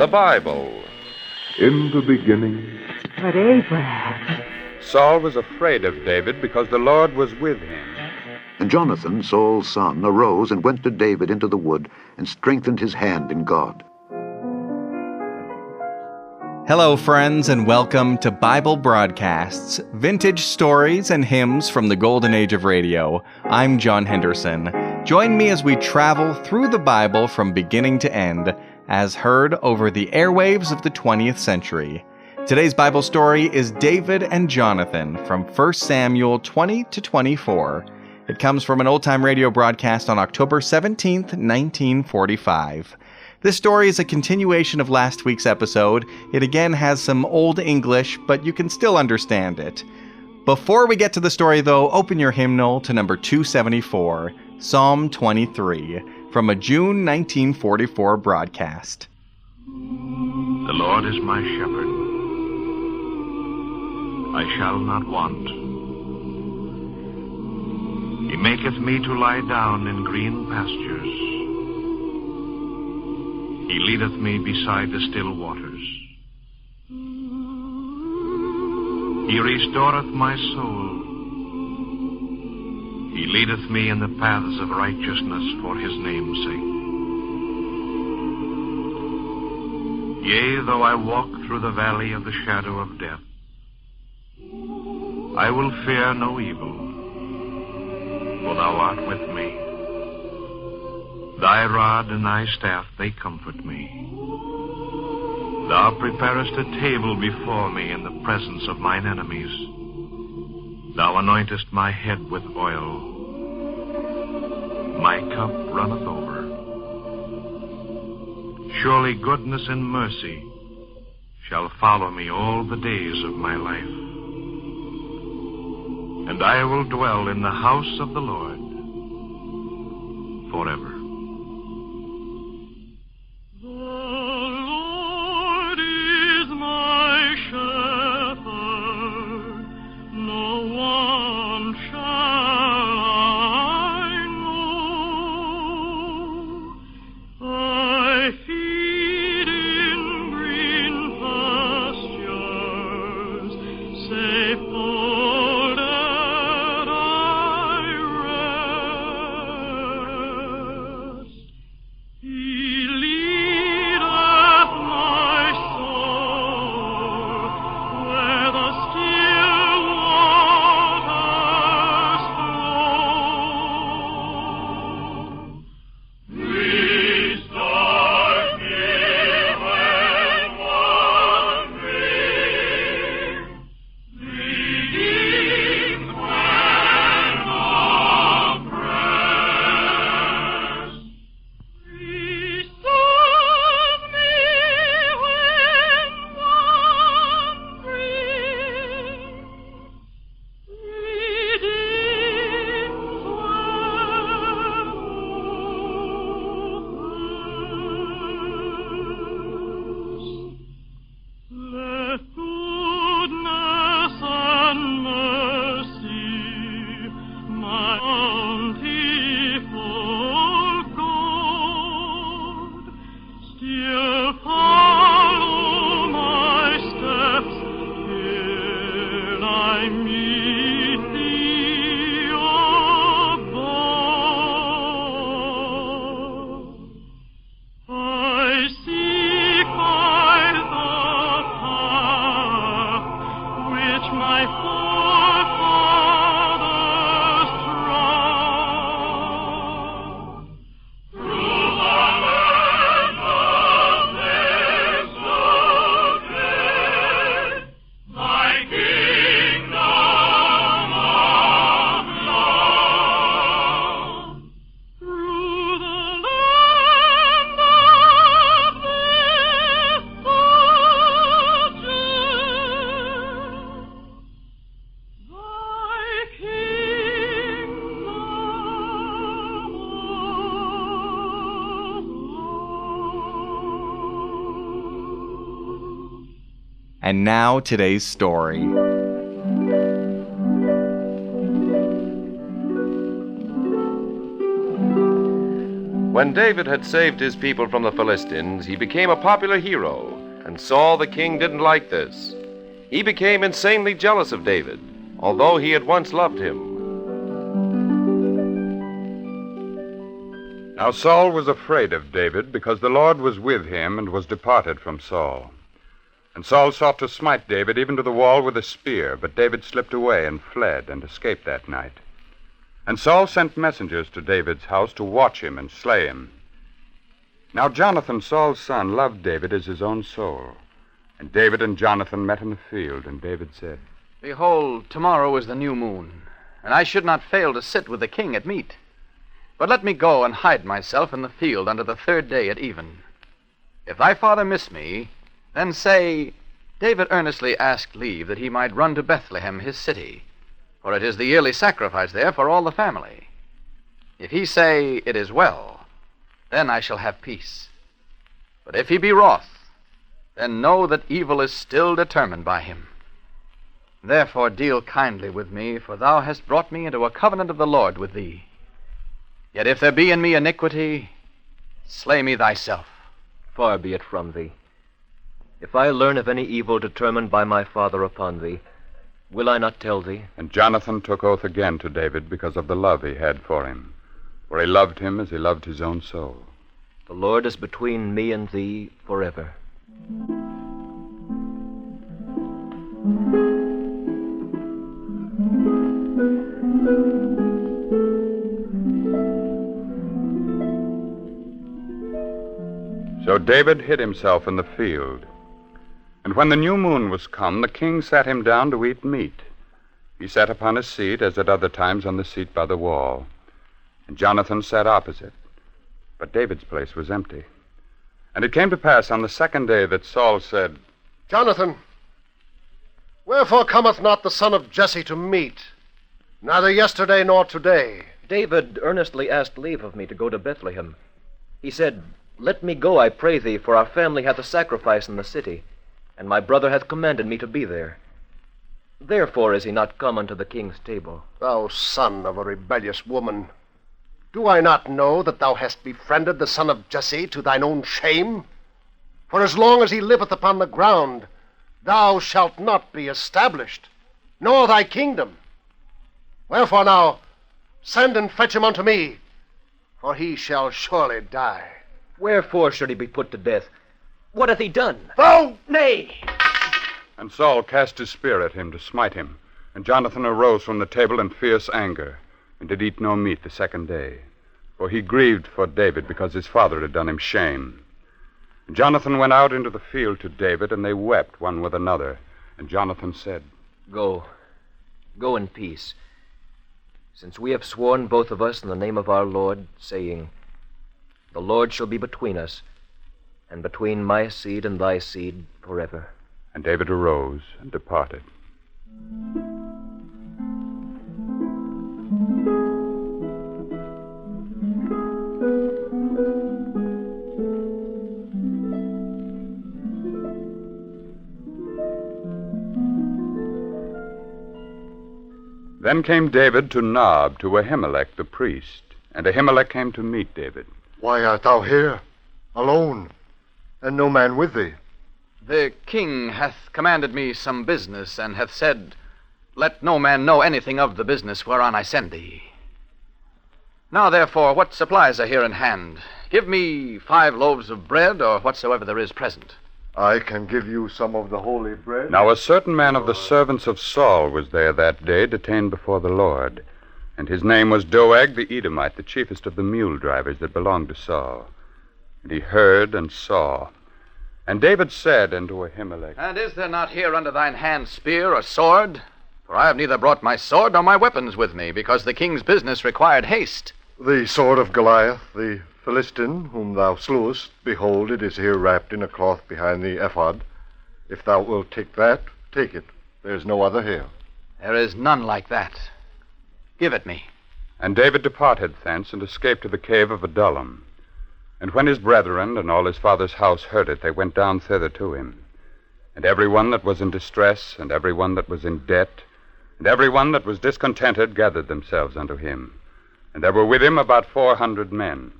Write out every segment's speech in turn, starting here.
The Bible. In the beginning. But Abraham. Saul was afraid of David because the Lord was with him. And Jonathan, Saul's son, arose and went to David into the wood and strengthened his hand in God. Hello, friends, and welcome to Bible Broadcasts, vintage stories and hymns from the golden age of radio. I'm John Henderson. Join me as we travel through the Bible from beginning to end, as heard over the airwaves of the 20th century. Today's Bible story is David and Jonathan from 1 Samuel 20 to 24. It comes from an old-time radio broadcast on October 17th, 1945. This story is a continuation of last week's episode. It again has some Old English, but you can still understand it. Before we get to the story, though, open your hymnal to number 274, Psalm 23, from a June 1944 broadcast. The Lord is my shepherd. I shall not want. He maketh me to lie down in green pastures. He leadeth me beside the still waters. He restoreth my soul. He leadeth me in the paths of righteousness for his name's sake. Yea, though I walk through the valley of the shadow of death, I will fear no evil, for thou art with me. Thy rod and thy staff, they comfort me. Thou preparest a table before me in the presence of mine enemies. Thou anointest my head with oil. My cup runneth over. Surely goodness and mercy shall follow me all the days of my life. And I will dwell in the house of the Lord forever. And now today's story. When David had saved his people from the Philistines, he became a popular hero, and Saul the king didn't like this. He became insanely jealous of David, although he had once loved him. Now Saul was afraid of David because the Lord was with him and was departed from Saul. And Saul sought to smite David even to the wall with a spear, but David slipped away and fled and escaped that night. And Saul sent messengers to David's house to watch him and slay him. Now Jonathan, Saul's son, loved David as his own soul. And David and Jonathan met in the field, and David said, Behold, tomorrow is the new moon, and I should not fail to sit with the king at meat. But let me go and hide myself in the field unto the third day at even. If thy father miss me, then say, David earnestly asked leave that he might run to Bethlehem, his city, for it is the yearly sacrifice there for all the family. If he say, It is well, then I shall have peace. But if he be wroth, then know that evil is still determined by him. Therefore deal kindly with me, for thou hast brought me into a covenant of the Lord with thee. Yet if there be in me iniquity, slay me thyself. Far be it from thee. If I learn of any evil determined by my father upon thee, will I not tell thee? And Jonathan took oath again to David because of the love he had for him, for he loved him as he loved his own soul. The Lord is between me and thee forever. So David hid himself in the field. And when the new moon was come, the king sat him down to eat meat. He sat upon his seat, as at other times on the seat by the wall. And Jonathan sat opposite. But David's place was empty. And it came to pass on the second day that Saul said, Jonathan, wherefore cometh not the son of Jesse to meat, neither yesterday nor today? David earnestly asked leave of me to go to Bethlehem. He said, Let me go, I pray thee, for our family hath a sacrifice in the city, and my brother hath commanded me to be there. Therefore is he not come unto the king's table. Thou son of a rebellious woman, do I not know that thou hast befriended the son of Jesse to thine own shame? For as long as he liveth upon the ground, thou shalt not be established, nor thy kingdom. Wherefore now, send and fetch him unto me, for he shall surely die. Wherefore should he be put to death? What hath he done? Thou, nay! And Saul cast his spear at him to smite him. And Jonathan arose from the table in fierce anger, and did eat no meat the second day. For he grieved for David, because his father had done him shame. And Jonathan went out into the field to David, and they wept one with another. And Jonathan said, Go in peace, since we have sworn both of us in the name of our Lord, saying, The Lord shall be between us, and between my seed and thy seed forever. And David arose and departed. Then came David to Nob, to Ahimelech the priest, and Ahimelech came to meet David. Why art thou here, alone, and no man with thee? The king hath commanded me some business, and hath said, Let no man know anything of the business whereon I send thee. Now, therefore, what supplies are here in hand? Give me 5 loaves of bread, or whatsoever there is present. I can give you some of the holy bread. Now a certain man of the servants of Saul was there that day, detained before the Lord. And his name was Doeg the Edomite, the chiefest of the mule drivers that belonged to Saul. And he heard and saw. And David said unto Ahimelech, And is there not here under thine hand spear or sword? For I have neither brought my sword nor my weapons with me, because the king's business required haste. The sword of Goliath, the Philistine, whom thou slewest, behold, it is here wrapped in a cloth behind the ephod. If thou wilt take that, take it. There is no other here. There is none like that. Give it me. And David departed thence, and escaped to the cave of Adullam. And when his brethren and all his father's house heard it, they went down thither to him. And every one that was in distress, and every one that was in debt, and every one that was discontented, gathered themselves unto him. And there were with him about 400 men.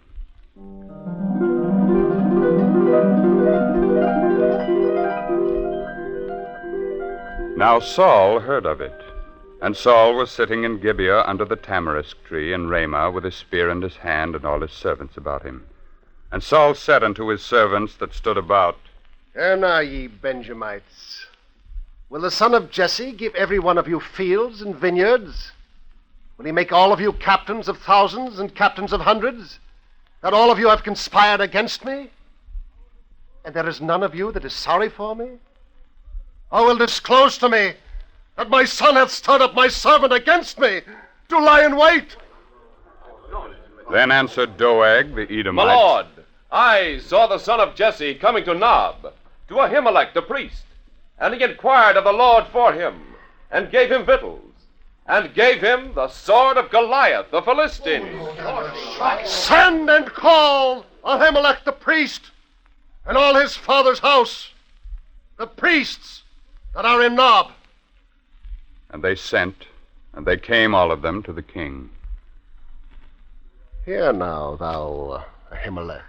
Now Saul heard of it, and Saul was sitting in Gibeah under the tamarisk tree in Ramah with his spear in his hand and all his servants about him. And Saul said unto his servants that stood about, Hear now, ye Benjamites, will the son of Jesse give every one of you fields and vineyards? Will he make all of you captains of thousands and captains of hundreds, that all of you have conspired against me? And there is none of you that is sorry for me? Or will disclose to me that my son hath stirred up my servant against me to lie in wait? Then answered Doeg the Edomite, My lord, I saw the son of Jesse coming to Nob, to Ahimelech the priest, and he inquired of the Lord for him, and gave him victuals, and gave him the sword of Goliath the Philistine. Send and call Ahimelech the priest and all his father's house, the priests that are in Nob. And they sent, and they came all of them to the king. Hear now, thou Ahimelech.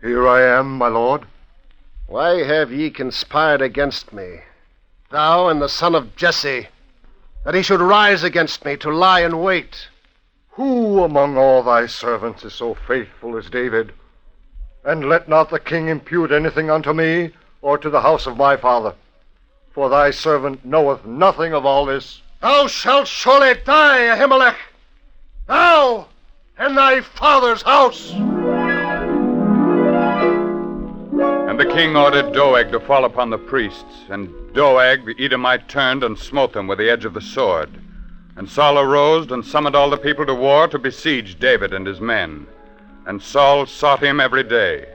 Here I am, my lord. Why have ye conspired against me, thou and the son of Jesse, that he should rise against me to lie in wait? Who among all thy servants is so faithful as David? And let not the king impute anything unto me or to the house of my father. For thy servant knoweth nothing of all this. Thou shalt surely die, Ahimelech, thou and thy father's house. And the king ordered Doeg to fall upon the priests, and Doeg the Edomite turned and smote them with the edge of the sword. And Saul arose and summoned all the people to war to besiege David and his men. And Saul sought him every day.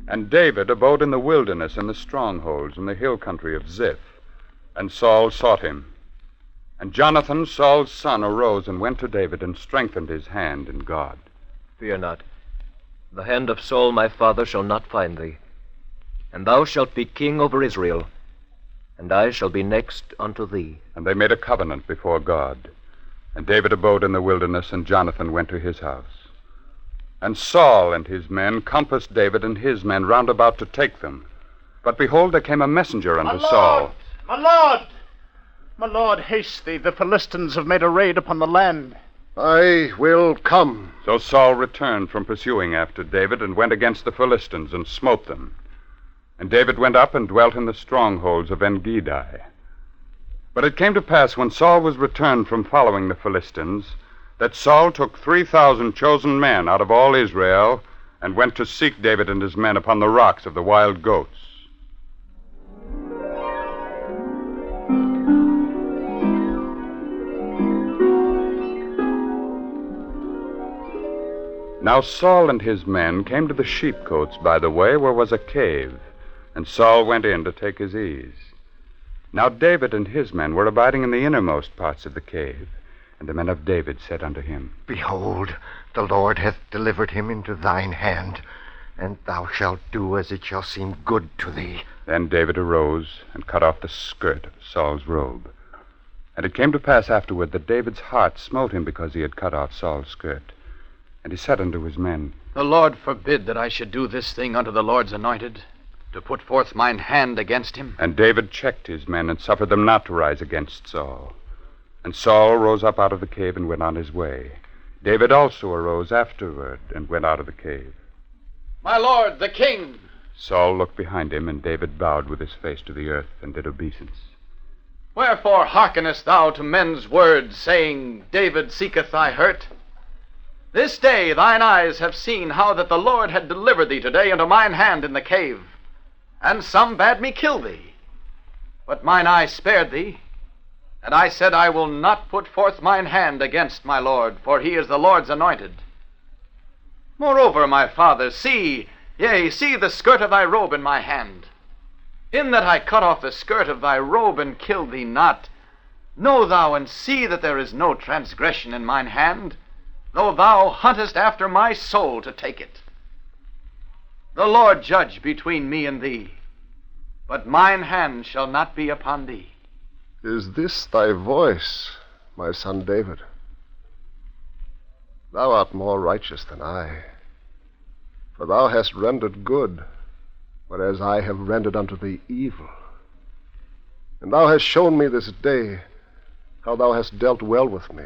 And David abode in the wilderness in the strongholds in the hill country of Ziph. And Saul sought him. And Jonathan, Saul's son, arose and went to David and strengthened his hand in God. Fear not. The hand of Saul my father shall not find thee. And thou shalt be king over Israel, and I shall be next unto thee. And they made a covenant before God. And David abode in the wilderness, and Jonathan went to his house. And Saul and his men compassed David and his men round about to take them. But behold, there came a messenger unto Saul. My lord, haste thee. The Philistines have made a raid upon the land. I will come. So Saul returned from pursuing after David, and went against the Philistines, and smote them. And David went up and dwelt in the strongholds of En-Gedi. But it came to pass, when Saul was returned from following the Philistines, that Saul took 3,000 chosen men out of all Israel, and went to seek David and his men upon the rocks of the wild goats. Now Saul and his men came to the sheepcotes by the way, where was a cave, and Saul went in to take his ease. Now David and his men were abiding in the innermost parts of the cave. And the men of David said unto him, Behold, the Lord hath delivered him into thine hand, and thou shalt do as it shall seem good to thee. Then David arose and cut off the skirt of Saul's robe. And it came to pass afterward that David's heart smote him because he had cut off Saul's skirt. And he said unto his men, The Lord forbid that I should do this thing unto the Lord's anointed, to put forth mine hand against him. And David checked his men, and suffered them not to rise against Saul. And Saul rose up out of the cave and went on his way. David also arose afterward and went out of the cave. My lord, the king! Saul looked behind him, and David bowed with his face to the earth and did obeisance. Wherefore hearkenest thou to men's words, saying, David seeketh thy hurt? This day thine eyes have seen how that the Lord had delivered thee today into mine hand in the cave. And some bade me kill thee. But mine eye spared thee. And I said, I will not put forth mine hand against my Lord, for he is the Lord's anointed. Moreover, my father, see the skirt of thy robe in my hand. In that I cut off the skirt of thy robe and killed thee not, know thou and see that there is no transgression in mine hand, though thou huntest after my soul to take it. The Lord judge between me and thee. but mine hand shall not be upon thee. Is this thy voice, my son David? Thou art more righteous than I, for thou hast rendered good, whereas I have rendered unto thee evil. And thou hast shown me this day how thou hast dealt well with me.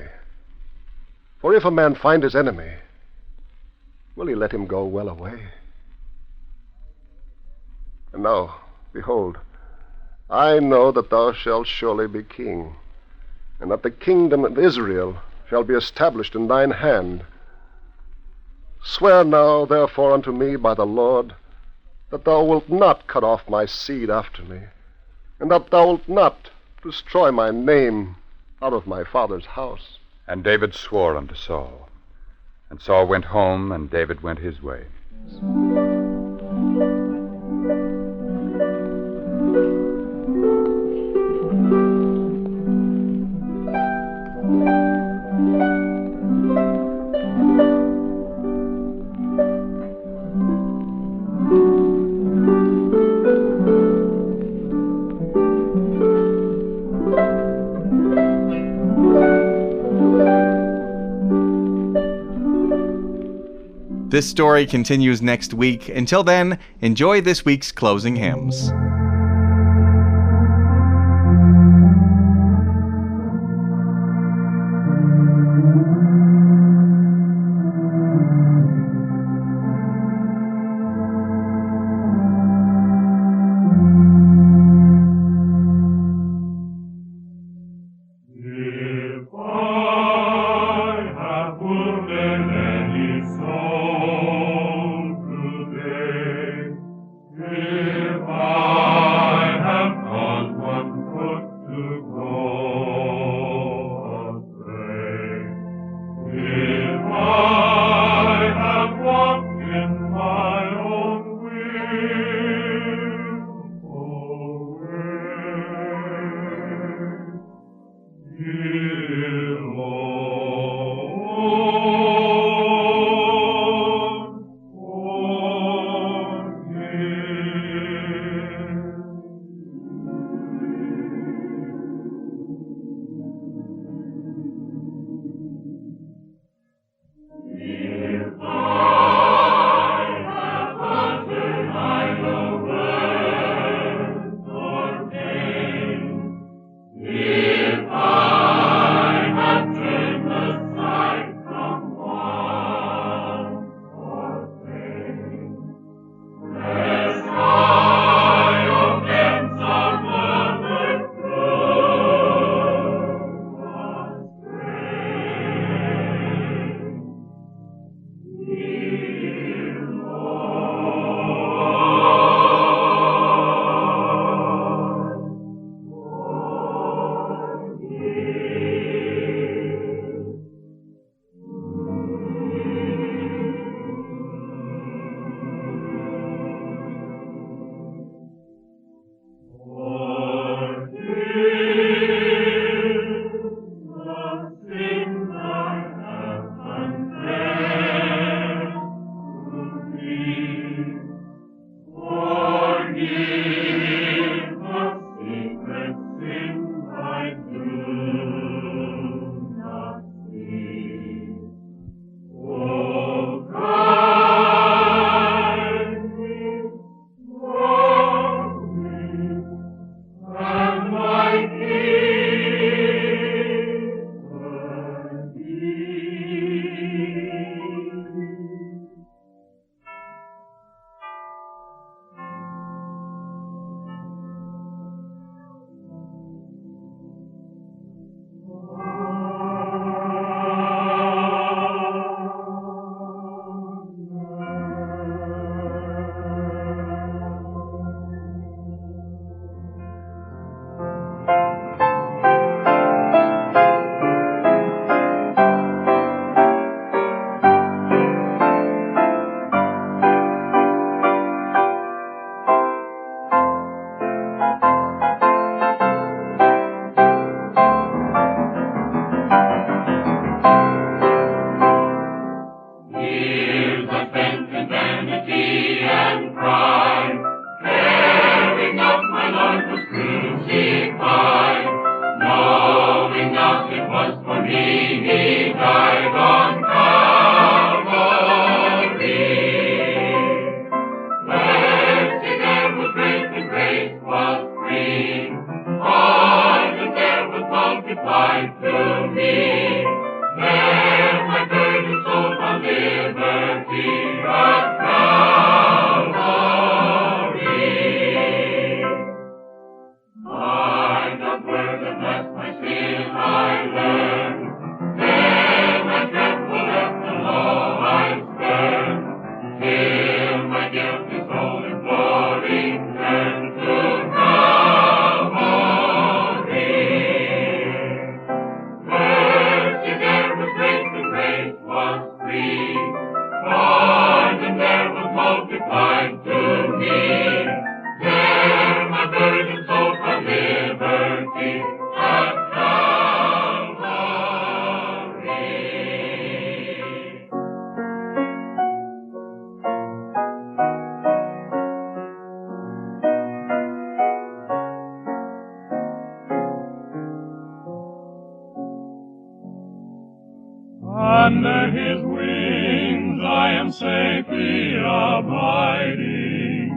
For if a man find his enemy, will he let him go well away? And now, behold, I know that thou shalt surely be king, and that the kingdom of Israel shall be established in thine hand. Swear now, therefore, unto me by the Lord, that thou wilt not cut off my seed after me, and that thou wilt not destroy my name out of my father's house. And David swore unto Saul. And Saul went home, and David went his way. This story continues next week. Until then, enjoy this week's closing hymns. If I Under his wings I am safely abiding.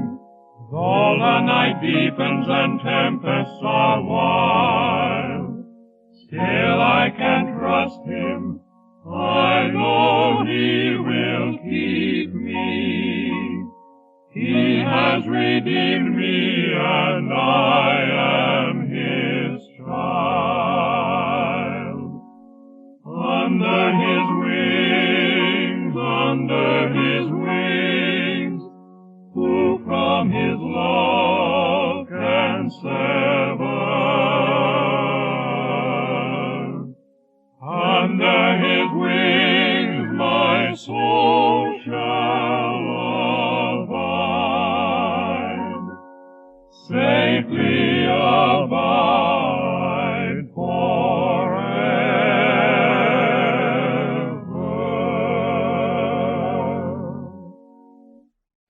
Though the night deepens and tempests are wild, still I can trust him. I know he will keep me. He has redeemed me, and I am his child. Under his wings, who from his love can sever? Under his wings my soul shall abide, safely abide forever.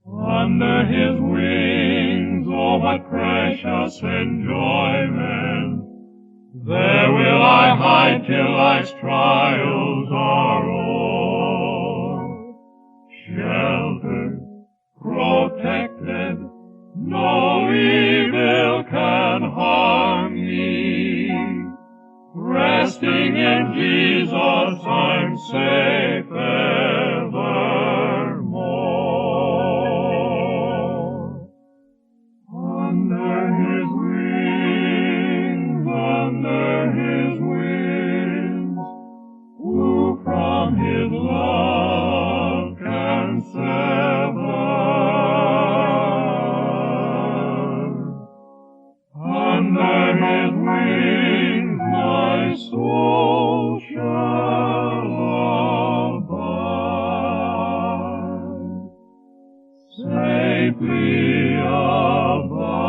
Under his wings, oh, what precious enjoyment! There will I hide till life's trials are o'er. Sheltered, protected, no evil can harm me. Resting in Jesus, I'm safe evermore. Under his wings, who from his love can sever? Under his wings my soul shall abide, safely abide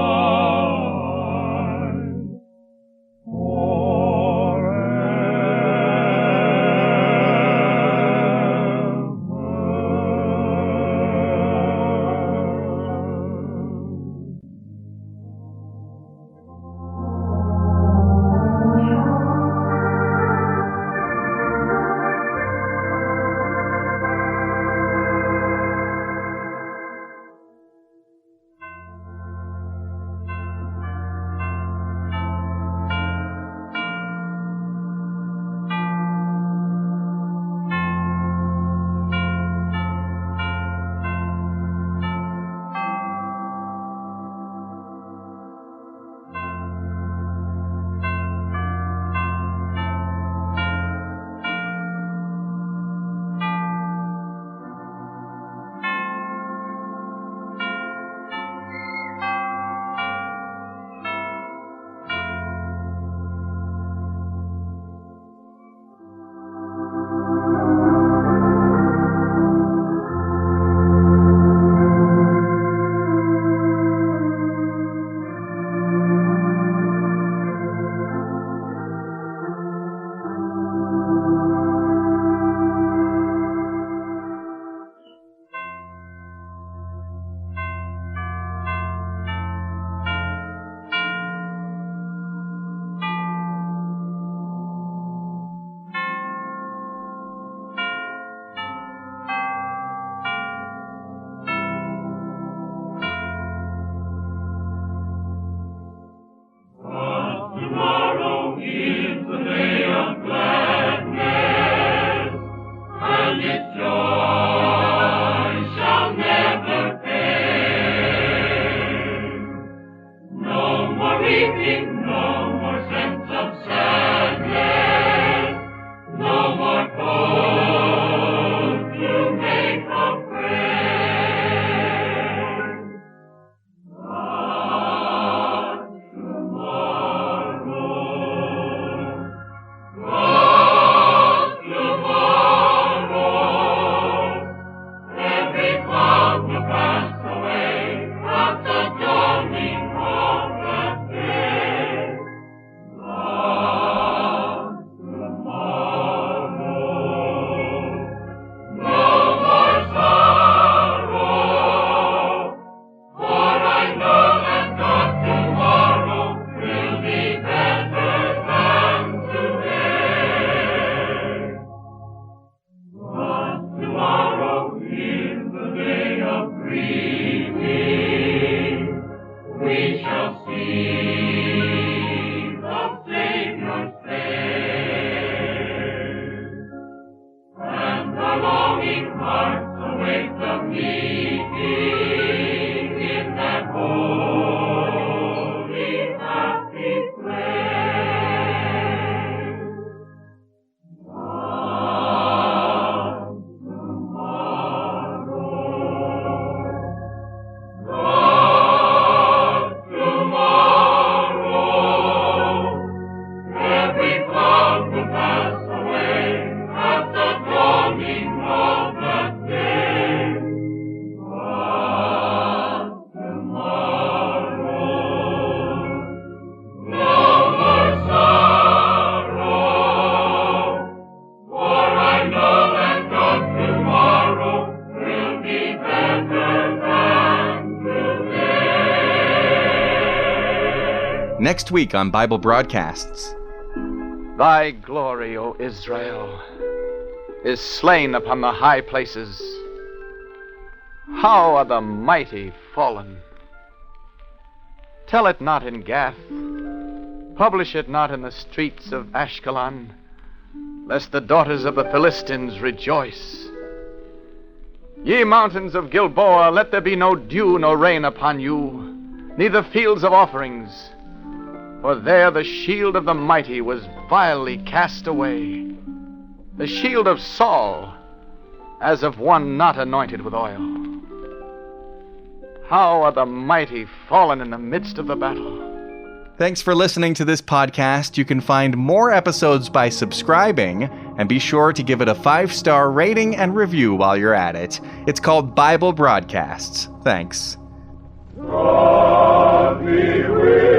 next week on Bible Broadcasts. Thy glory, O Israel, is slain upon the high places. How are the mighty fallen? Tell it not in Gath, publish it not in the streets of Ashkelon, lest the daughters of the Philistines rejoice. Ye mountains of Gilboa, let there be no dew nor rain upon you, neither fields of offerings. For there the shield of the mighty was vilely cast away, the shield of Saul, as of one not anointed with oil. How are the mighty fallen in the midst of the battle? Thanks for listening to this podcast. You can find more episodes by subscribing, and be sure to give it a 5-star rating and review while you're at it. It's called Bible Broadcasts. Thanks. God be with